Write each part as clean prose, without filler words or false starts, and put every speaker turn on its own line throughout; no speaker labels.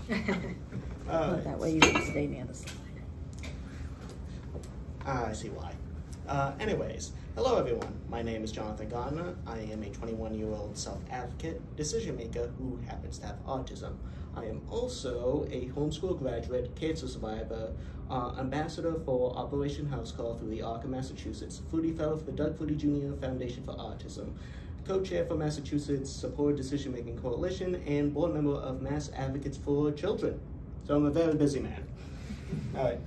That way you can stay near the slide.
I see why. Anyways, hello everyone. My name is Jonathan Gardner. I am a 21-year-old self-advocate, decision maker who happens to have autism. I am also a homeschool graduate, cancer survivor, ambassador for Operation House Call through the ARC of Massachusetts, Foodie Fellow for the Doug Foodie Jr. Foundation for Autism, co-chair for Massachusetts Support Decision Making Coalition, and board member of Mass Advocates for Children. So I'm a very busy man. All right.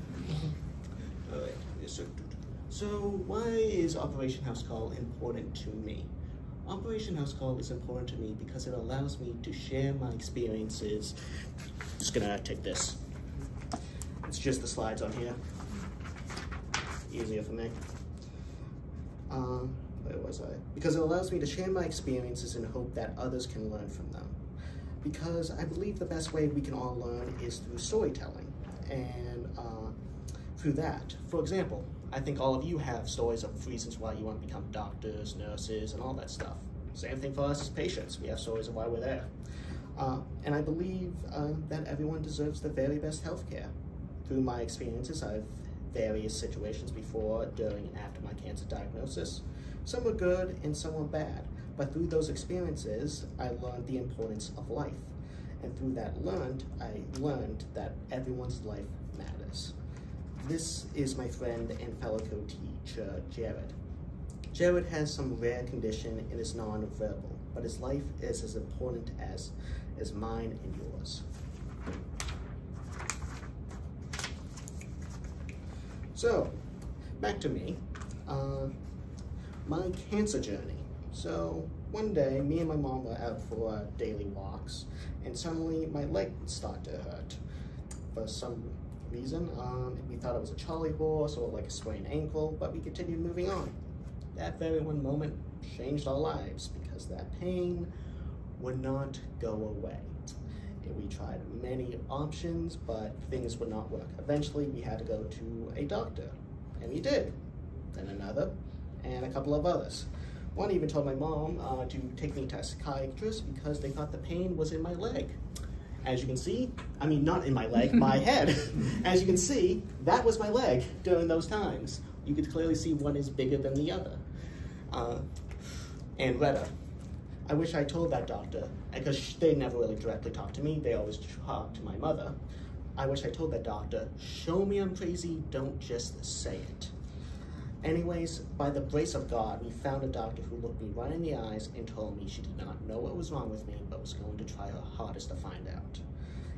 So why is Operation House Call important to me? Operation House Call is important to me because it allows me to share my experiences. Just gonna take this. It's just the slides on here. Easier for me. Where was I? Because it allows me to share my experiences in hope that others can learn from them. Because I believe the best way we can all learn is through storytelling. And through that, for example, I think all of you have stories of reasons why you want to become doctors, nurses, and all that stuff. Same thing for us as patients. We have stories of why we're there. And I believe that everyone deserves the very best healthcare. Through my experiences, I've various situations before, during, and after my cancer diagnosis. Some were good and some were bad. But through those experiences, I learned the importance of life. And through that I learned that everyone's life matters. This is my friend and fellow co-teacher, Jared. Jared has some rare condition and is non-verbal, but his life is as important as mine and yours. So, back to me. My cancer journey. So, one day, me and my mom were out for daily walks, and suddenly my leg started to hurt. For some reason, we thought it was a Charlie horse or like a sprained ankle, but we continued moving on. That very one moment changed our lives because that pain would not go away. And we tried many options, but things would not work. Eventually, we had to go to a doctor, and we did. Then another, and a couple of others. One even told my mom to take me to a psychiatrist because they thought the pain was in my leg. As you can see, I mean, not in my leg, my head. As you can see, that was my leg during those times. You could clearly see one is bigger than the other. And redder. I wish I told that doctor, because they never really directly talked to me, they always talked to my mother. I wish I told that doctor, show me I'm crazy, don't just say it. Anyways, by the grace of God, we found a doctor who looked me right in the eyes and told me she did not know what was wrong with me, but was going to try her hardest to find out.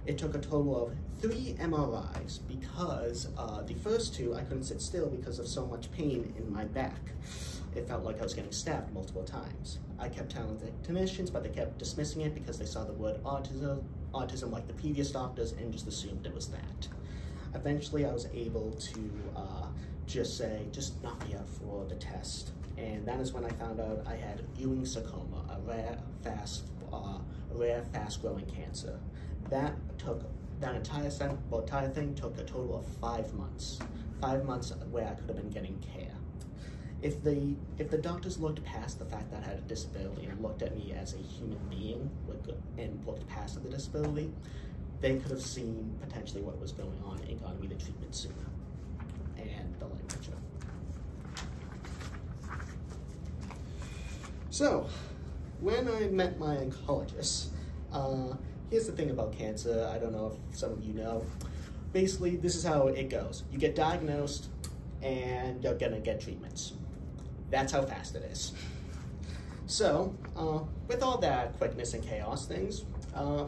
It took a total of 3 MRIs because the first 2, I couldn't sit still because of so much pain in my back. It felt like I was getting stabbed multiple times. I kept telling the clinicians, but they kept dismissing it because they saw the word autism like the previous doctors and just assumed it was that. Eventually, I was able to just knock me out for the test. And that is when I found out I had Ewing sarcoma, a rare, fast-growing cancer. That entire thing took a total of 5 months. 5 months where I could have been getting care. If the doctors looked past the fact that I had a disability and looked at me as a human being and looked past the disability, they could have seen potentially what was going on and gotten me the treatment sooner. And the light picture. So, when I met my oncologist, here's the thing about cancer, I don't know if some of you know. Basically, this is how it goes. You get diagnosed, and you're gonna get treatments. That's how fast it is. So, with all that quickness and chaos things,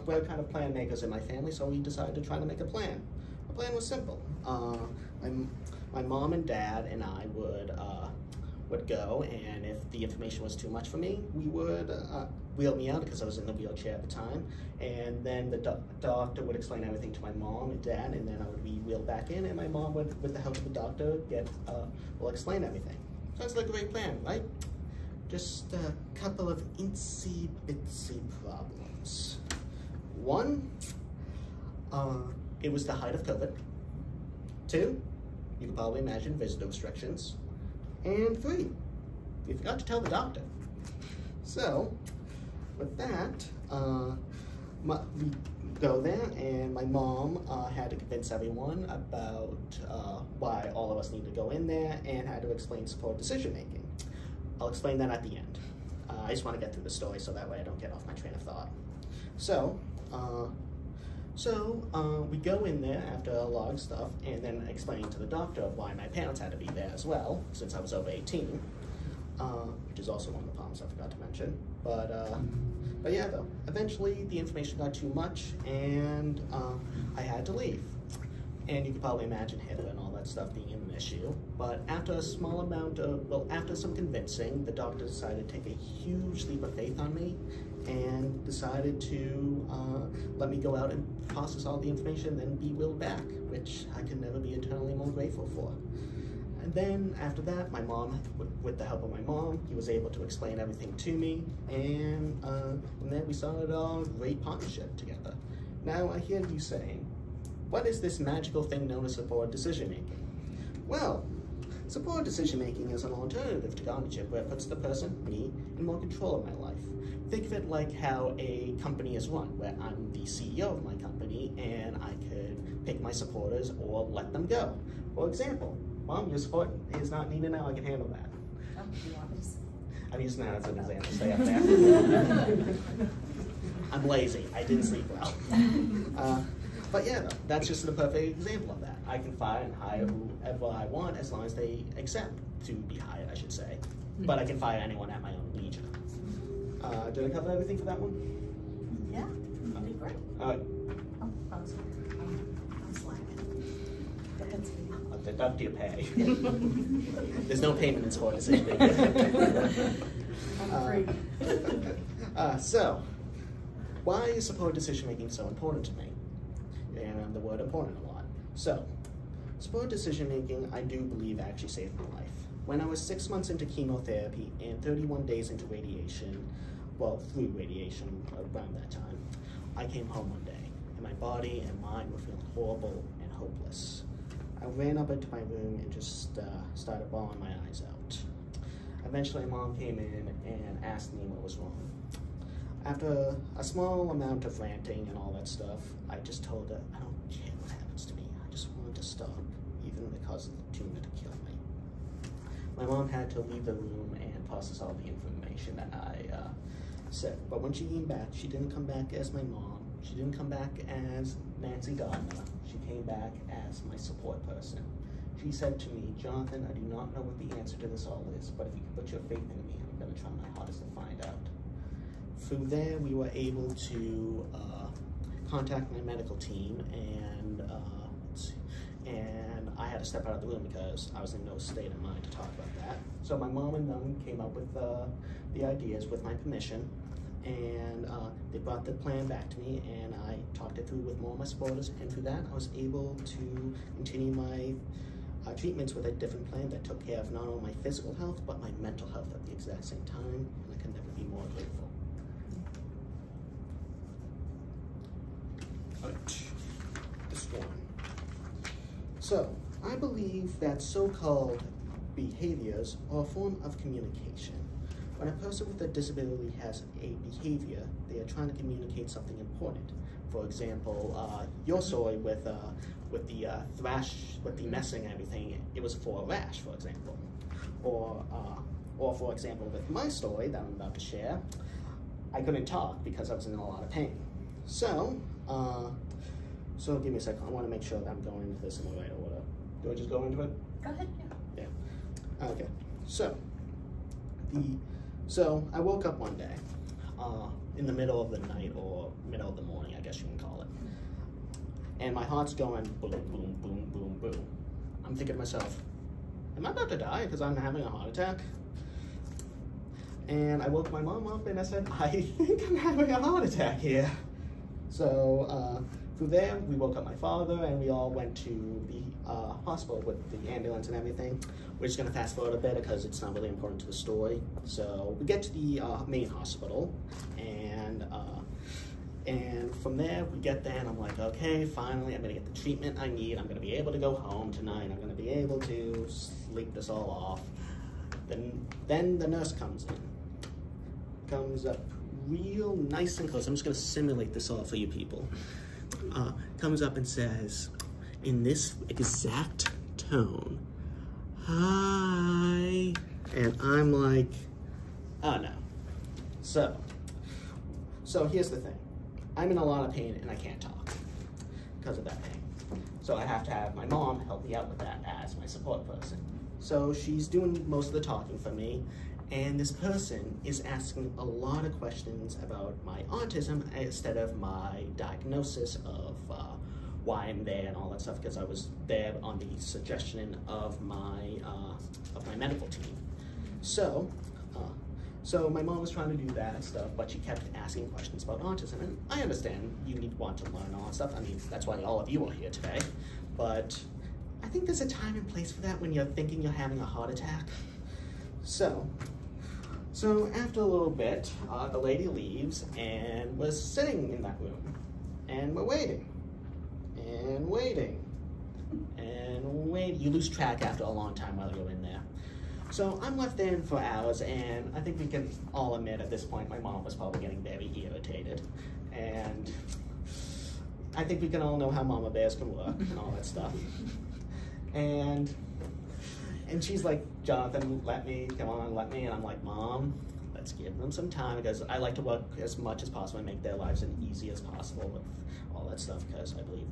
we're kind of plan makers in my family, so we decided to try to make a plan. The plan was simple. My mom and dad and I would go, and if the information was too much for me, we would wheel me out because I was in the wheelchair at the time, and then the doctor would explain everything to my mom and dad, and then I would be wheeled back in, and my mom would, with the help of the doctor, will explain everything. Sounds like a great plan, right? Just a couple of itsy-bitsy problems. One, it was the height of COVID. 2, you can probably imagine visitor restrictions. And 3, we forgot to tell the doctor. So, with that, we go there, and my mom had to convince everyone about why all of us need to go in there, and had to explain support decision making. I'll explain that at the end. I just want to get through the story so that way I don't get off my train of thought. So we go in there after a lot of stuff, and then explaining to the doctor why my parents had to be there as well, since I was over 18, which is also one of the problems I forgot to mention. But yeah, though, eventually the information got too much, and I had to leave. And you can probably imagine Hitler and all that stuff being an issue. But after a small amount of, well, after some convincing, the doctor decided to take a huge leap of faith on me and decided to let me go out and process all the information, then be willed back, which I can never be eternally more grateful for. And then after that, my mom, with the help of my mom, he was able to explain everything to me, and from there we started a great partnership together. Now I hear you saying, what is this magical thing known as supported decision making? Well, supported decision making is an alternative to guardianship where it puts the person, me, in more control of my life. Think of it like how a company is run, where I'm the CEO of my company and I could pick my supporters or let them go. For example, Mom, your support is not needed now, I can handle that.
Oh, you want me to...
I'm using that as an example, stay up there. I'm lazy, I didn't sleep well. But yeah, that's just the perfect example of that. I can fire and hire whoever I want as long as they accept to be hired, I should say. But I can fire anyone at my own leisure. Did I cover everything for that one?
Yeah, you did great.
All right.
Oh, I'm sorry. I'm slacking. Go ahead, Steve.
I'll deduct your pay. There's no payment in sport decision making.
I'm free.
So, why is supported decision making so important to me? And the word important a lot. So, supported decision making, I do believe actually saved my life. When I was 6 months into chemotherapy and 31 days into radiation, well, through radiation around that time, I came home one day, and my body and mind were feeling horrible and hopeless. I ran up into my room and just started bawling my eyes out. Eventually, Mom came in and asked me what was wrong. After a small amount of ranting and all that stuff, I just told her, I don't care what happens to me. I just want it to stop, even because of the tumor to kill me. My mom had to leave the room and process all the information that I said. But when she came back, she didn't come back as my mom. She didn't come back as Nancy Gardner. She came back as my support person. She said to me, Jonathan, I do not know what the answer to this all is, but if you can put your faith in me, I'm going to try my hardest to find out. Through there, we were able to contact my medical team, and I had to step out of the room because I was in no state of mind to talk about that. So my mom and them came up with the ideas with my permission, and they brought the plan back to me, and I talked it through with more of my supporters, and through that, I was able to continue my treatments with a different plan that took care of not only my physical health, but my mental health at the exact same time, and I can never be more grateful. This one. So, I believe that so-called behaviors are a form of communication. When a person with a disability has a behavior, they are trying to communicate something important. For example, your story with the thrash, with the messing and everything, it was for a rash, for example. Or for example, with my story that I'm about to share, I couldn't talk because I was in a lot of pain. So give me a second. I want to make sure that I'm going into this in the right order. Do I just go into it?
Go ahead, yeah.
Yeah. Okay. So I woke up one day, in the middle of the night or middle of the morning, I guess you can call it. And my heart's going boom, boom, boom, boom, boom. I'm thinking to myself, am I about to die because I'm having a heart attack? And I woke my mom up and I said, I think I'm having a heart attack here. So through there, we woke up my father and we all went to the hospital with the ambulance and everything. We're just gonna fast forward a bit because it's not really important to the story. So we get to the main hospital, and from there we get there and I'm like, okay, finally I'm gonna get the treatment I need. I'm gonna be able to go home tonight. I'm gonna be able to sleep this all off. Then the nurse comes in. Comes up real nice and close. I'm just going to simulate this all for you people. Comes up and says, in this exact tone, "Hi." And I'm like, oh no. So here's the thing. I'm in a lot of pain and I can't talk because of that pain. So I have to have my mom help me out with that as my support person. So she's doing most of the talking for me, and this person is asking a lot of questions about my autism instead of my diagnosis of why I'm there and all that stuff, because I was there on the suggestion of my medical team. So my mom was trying to do that and stuff, but she kept asking questions about autism, and I understand you want to learn all that stuff. I mean, that's why all of you are here today, but I think there's a time and place for that when you're thinking you're having a heart attack. So after a little bit, the lady leaves, and we're sitting in that room, and we're waiting, and waiting, and waiting. You lose track after a long time while you're in there. So I'm left in for hours, and I think we can all admit at this point my mom was probably getting very irritated. And I think we can all know how mama bears can work and all that stuff. And she's like, "Jonathan, let me, come on, let me." And I'm like, "Mom, let's give them some time," because I like to work as much as possible and make their lives as easy as possible with all that stuff, because I believe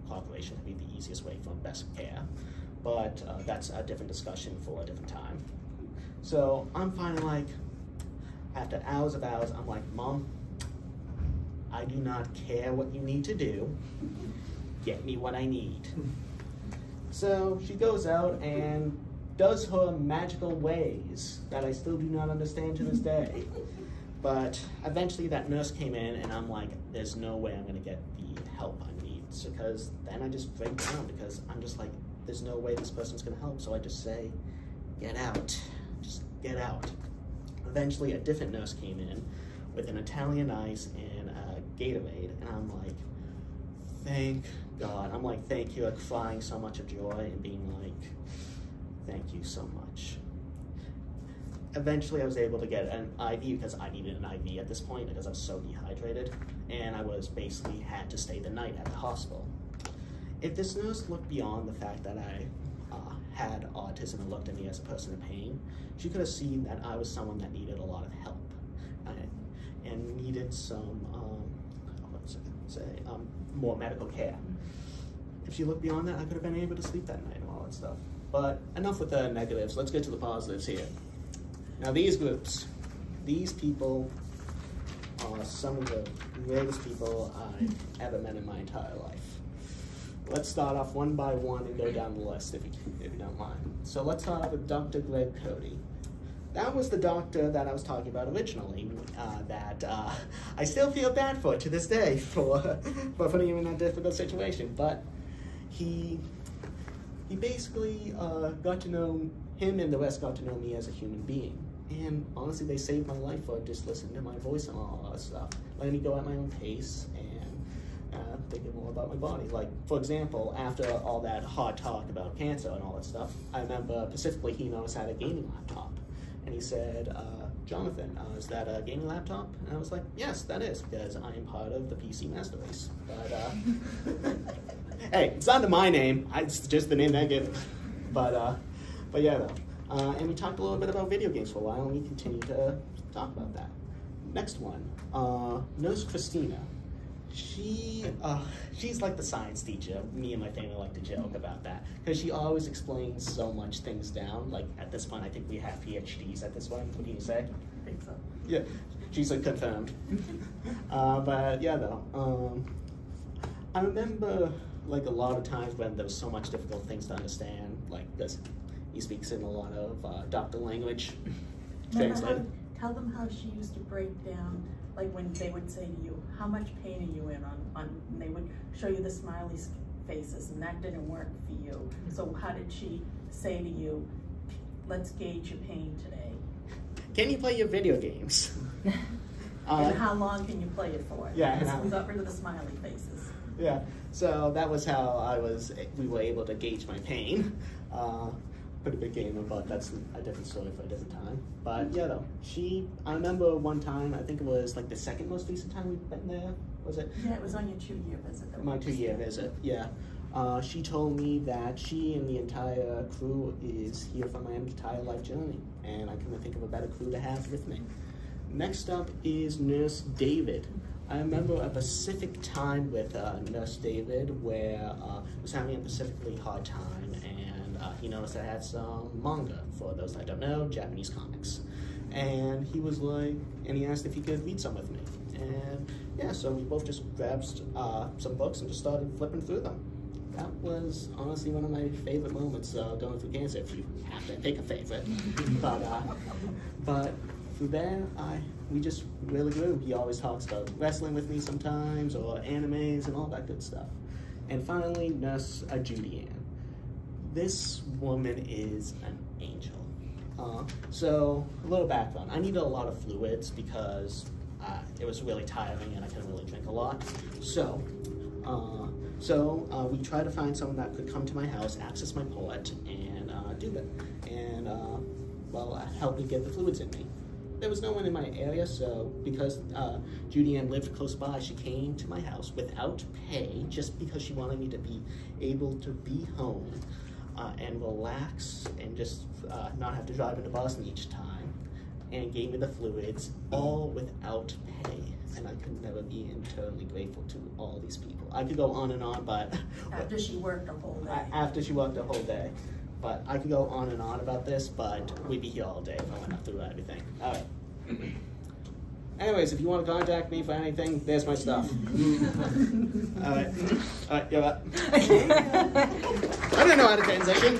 cooperation would be the easiest way for best care. But that's a different discussion for a different time. So I'm finally like, after hours of hours, I'm like, "Mom, I do not care what you need to do. Get me what I need." So she goes out and does her magical ways that I still do not understand to this day. But eventually that nurse came in, and I'm like, there's no way I'm gonna get the help I need. So, because then I just break down, because I'm just like, there's no way this person's gonna help. So I just say, "Get out, just get out." Eventually a different nurse came in with an Italian ice and a Gatorade, and I'm like, thank God. I'm like, thank you, like crying so much of joy and being like, thank you so much. Eventually I was able to get an IV, because I needed an IV at this point because I was so dehydrated, and I was basically had to stay the night at the hospital. If this nurse looked beyond the fact that I had autism and looked at me as a person in pain, she could have seen that I was someone that needed a lot of help and needed some, more medical care. If she looked beyond that, I could have been able to sleep that night and all that stuff. But enough with the negatives, let's get to the positives here. Now these groups, these people are some of the greatest people I've ever met in my entire life. Let's start off one by one and go down the list if you don't mind. So let's start off with Dr. Greg Cody. That was the doctor that I was talking about originally, that I still feel bad for to this day for putting him in that difficult situation. But he basically got to know, him and the rest got to know me as a human being. And honestly, they saved my life for just listening to my voice and all that stuff, letting me go at my own pace and thinking more about my body. Like, for example, after all that hard talk about cancer and all that stuff, I remember specifically he noticed I had a gaming laptop. And he said, "Jonathan, is that a gaming laptop?" And I was like, "Yes, that is, because I am part of the PC Master Race." But, hey, it's under my name. It's just the name that I give it. But yeah, though. And we talked a little bit about video games for a while, and we continue to talk about that. Next one, Nurse Christina. She's like the science teacher. Me and my family like to joke about that, because she always explains so much things down. Like, at this point, I think we have PhDs at this point. What do you say?
I think so.
Yeah, she's like confirmed. But yeah, though, I remember like a lot of times when there was so much difficult things to understand, like this. He speaks in a lot of doctor language. Translated.
Tell them how she used to break down, like when they would say to you, "How much pain are you in?" And they would show you the smiley faces, and that didn't work for you. So how did she say to you, "Let's gauge your pain today"?
Can you play your video games?
And how long can you play it for?
Yeah.
We got rid of the smiley faces.
Yeah. So that was how we were able to gauge my pain. pretty big gamer, but that's a different story for a different time. But yeah, though, I remember one time, I think it was like the second most recent time we've been there, was it?
Yeah, it was on your 2-year visit.
My 2-year visit, yeah. She told me that she and the entire crew is here for my entire life journey, and I couldn't think of a better crew to have with me. Next up is Nurse David. I remember a specific time with Nurse David where I was having a specifically hard time, and he noticed I had some manga, for those that don't know, Japanese comics. And he was like, and he asked if he could read some with me. And yeah, so we both just grabbed some books and just started flipping through them. That was honestly one of my favorite moments going through cancer, if you have to pick a favorite. But through there, we just really grew. He always talks about wrestling with me sometimes, or animes and all that good stuff. And finally, Nurse Judy Ann. This woman is an angel. So, a little background. I needed a lot of fluids because it was really tiring and I couldn't really drink a lot. So we tried to find someone that could come to my house, access my port, and do that. And, help me get the fluids in me. There was no one in my area, so because Judy Ann lived close by, she came to my house without pay, just because she wanted me to be able to be home and relax and just not have to drive into Boston each time, and gave me the fluids, all without pay. And I could never be eternally grateful to all these people. I could go on and on, but...
After she worked a whole day.
After she worked a whole day. But I could go on and on about this, but we'd be here all day if I went through everything. All right. Anyways, if you want to contact me for anything, there's my stuff. All right, you're up. I didn't know how to transition.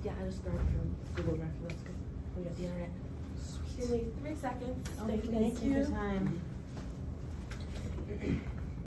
Yeah, I just started from Google Drive, so that's good. We got the internet.
Sweet. 3 seconds.
Thank you.
Thank you.
Time.